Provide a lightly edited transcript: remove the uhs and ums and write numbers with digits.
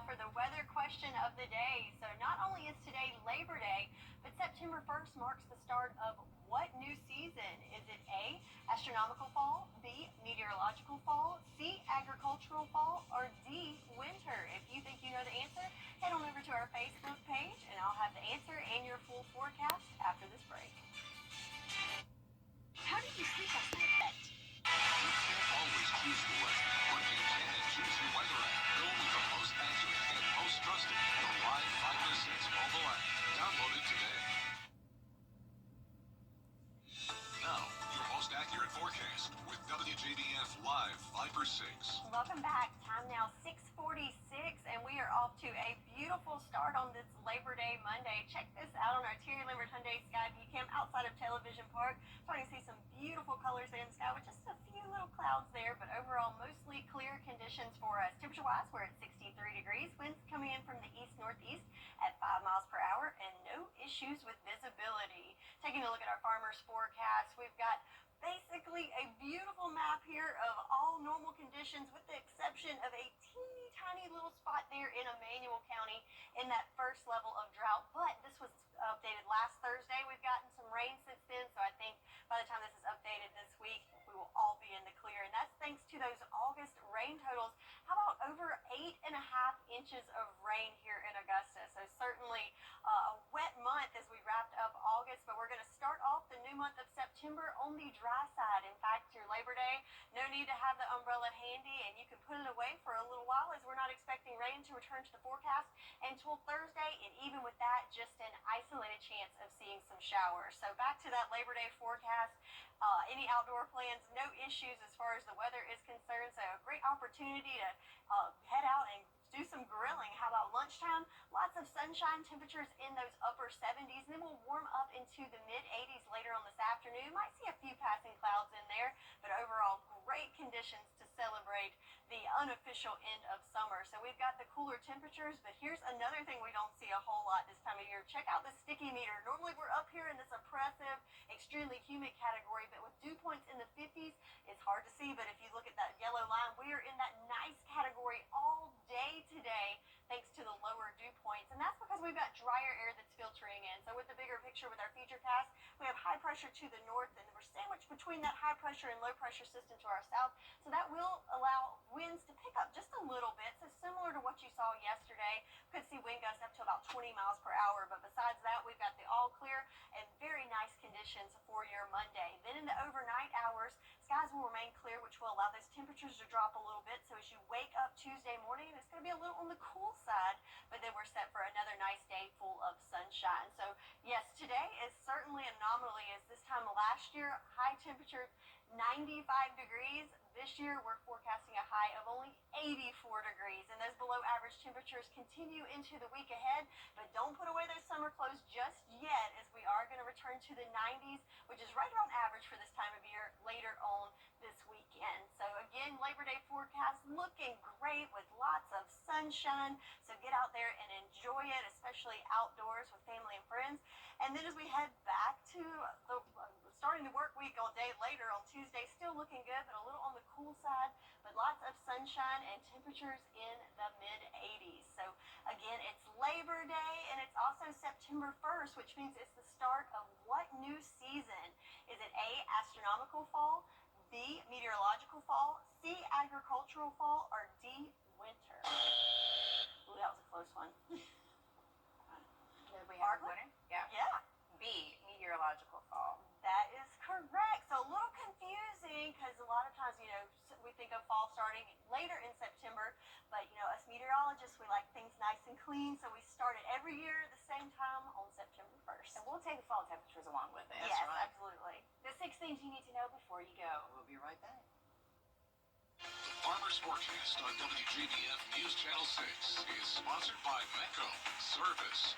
for the weather question of the day. So not only is today Labor Day, but September 1st marks the start of what new season? Is it A, astronomical fall, B, meteorological fall, C, agricultural fall, or D, winter? If you think you know the answer, head on over to our Facebook page and I'll have the answer and your full forecast after this break. How did you sleep last night, Bet? You can't always choose the weather, but you can choose your weather app. Built with the most accurate and most trusted, the Live 506 mobile app. Download it today. Now, your most accurate forecast with WJBF Live 506. Welcome back. Time now 6:46, and we are off to a beautiful start on this Labor Day Monday. Check this out on our Terry Lambert Hyundai Sky View Cam outside of Television Park. Starting to see some beautiful colors in the sky with just a few little clouds there, but overall mostly clear conditions for us. Temperature-wise, we're at 63 degrees. Winds coming in from the east-northeast at 5 miles per hour, and no issues with visibility. Taking a look at our farmers forecast, we've got basically a beautiful map here of all normal conditions with the exception of a teeny tiny little spot there in Emmanuel County in that first level of drought. But this was updated last Thursday. We've gotten some rain since then, so I think by the time this is updated this week, we will all be in the clear. And that's thanks to those August rain totals. How about over 8.5 inches of rain here in Augusta? So certainly a wet month as we wrapped up August, but we're going to start off the new month of September on the dry side. In fact, your Labor Day, no need to have the umbrella handy, and you can put it away for a little while as we're not expecting rain to return to the forecast until Thursday, and even with that, just an isolated chance of seeing some showers. So back to that Labor Day forecast. Any outdoor plans, no issues as far as the weather is concerned, so a great opportunity to head out and do some grilling. How about lunchtime? Lots of sunshine, temperatures in those upper 70s, and then we'll warm up into the mid-80s later on this afternoon. Might see a few passing clouds in there, but overall great conditions to celebrate the unofficial end of summer. So we've got the cooler temperatures, but here's another thing we don't see a whole lot this time of year. Check out the sticky meter. Normally we're up here in this oppressive, extremely humid category, but with dew points in the 50s, it's hard to see, but if you look at that yellow line, we are in that nice category all day today, thanks to the lower dew points, and that's because we've got drier air that's filtering in. So with the bigger picture with our future cast, we have high pressure to the north, and we're sandwiched between that high pressure and low pressure system to our south, so that will allow winds to pick up just a little bit. So similar to what you saw yesterday, could see wind gusts up to about 20 miles per hour, but besides that, we've got the all clear and very nice conditions for your Monday. Then in the overnight hours, skies will remain clear, which will allow those temperatures to drop a little bit. So as you wake up Tuesday morning, it's going to be a little on the cool side, but then we're set for another nice day full of sunshine. So yes, today is certainly an anomaly, as this time last year, high temperature 95 degrees. This year, we're forecasting a high of only 84 degrees, and those below average temperatures continue into the week ahead, but don't put away those summer clothes just yet, as we are going to return to the 90s, which is right around average for this time of year later on this weekend. So again, Labor Day forecast looking great with lots of sunshine, so get out there and enjoy it, especially outdoors with family and friends. And then as we head back to the starting the work week all day later on Tuesday, still looking good, but a little on the cool side, but lots of sunshine and temperatures in the mid-80s. So again, it's Labor Day, and it's also September 1st, which means it's the start of what new season? Is it A, astronomical fall, B, meteorological fall, C, agricultural fall, or D, winter? Ooh, that was a close one. Did we have a winner? Yeah. Yeah. B, meteorological fall. That is correct. So a little confusing because a lot of times, we think of fall starting later in September, but us meteorologists, we like things nice and clean, so we start it every year at the same time on September 1st. And we'll take the fall temperatures along with it. Yes, right. absolutely. The 6 things you need to know before you go. We'll be right back. The Farmers Forecast on WJBF News Channel 6 is sponsored by Metco. Service,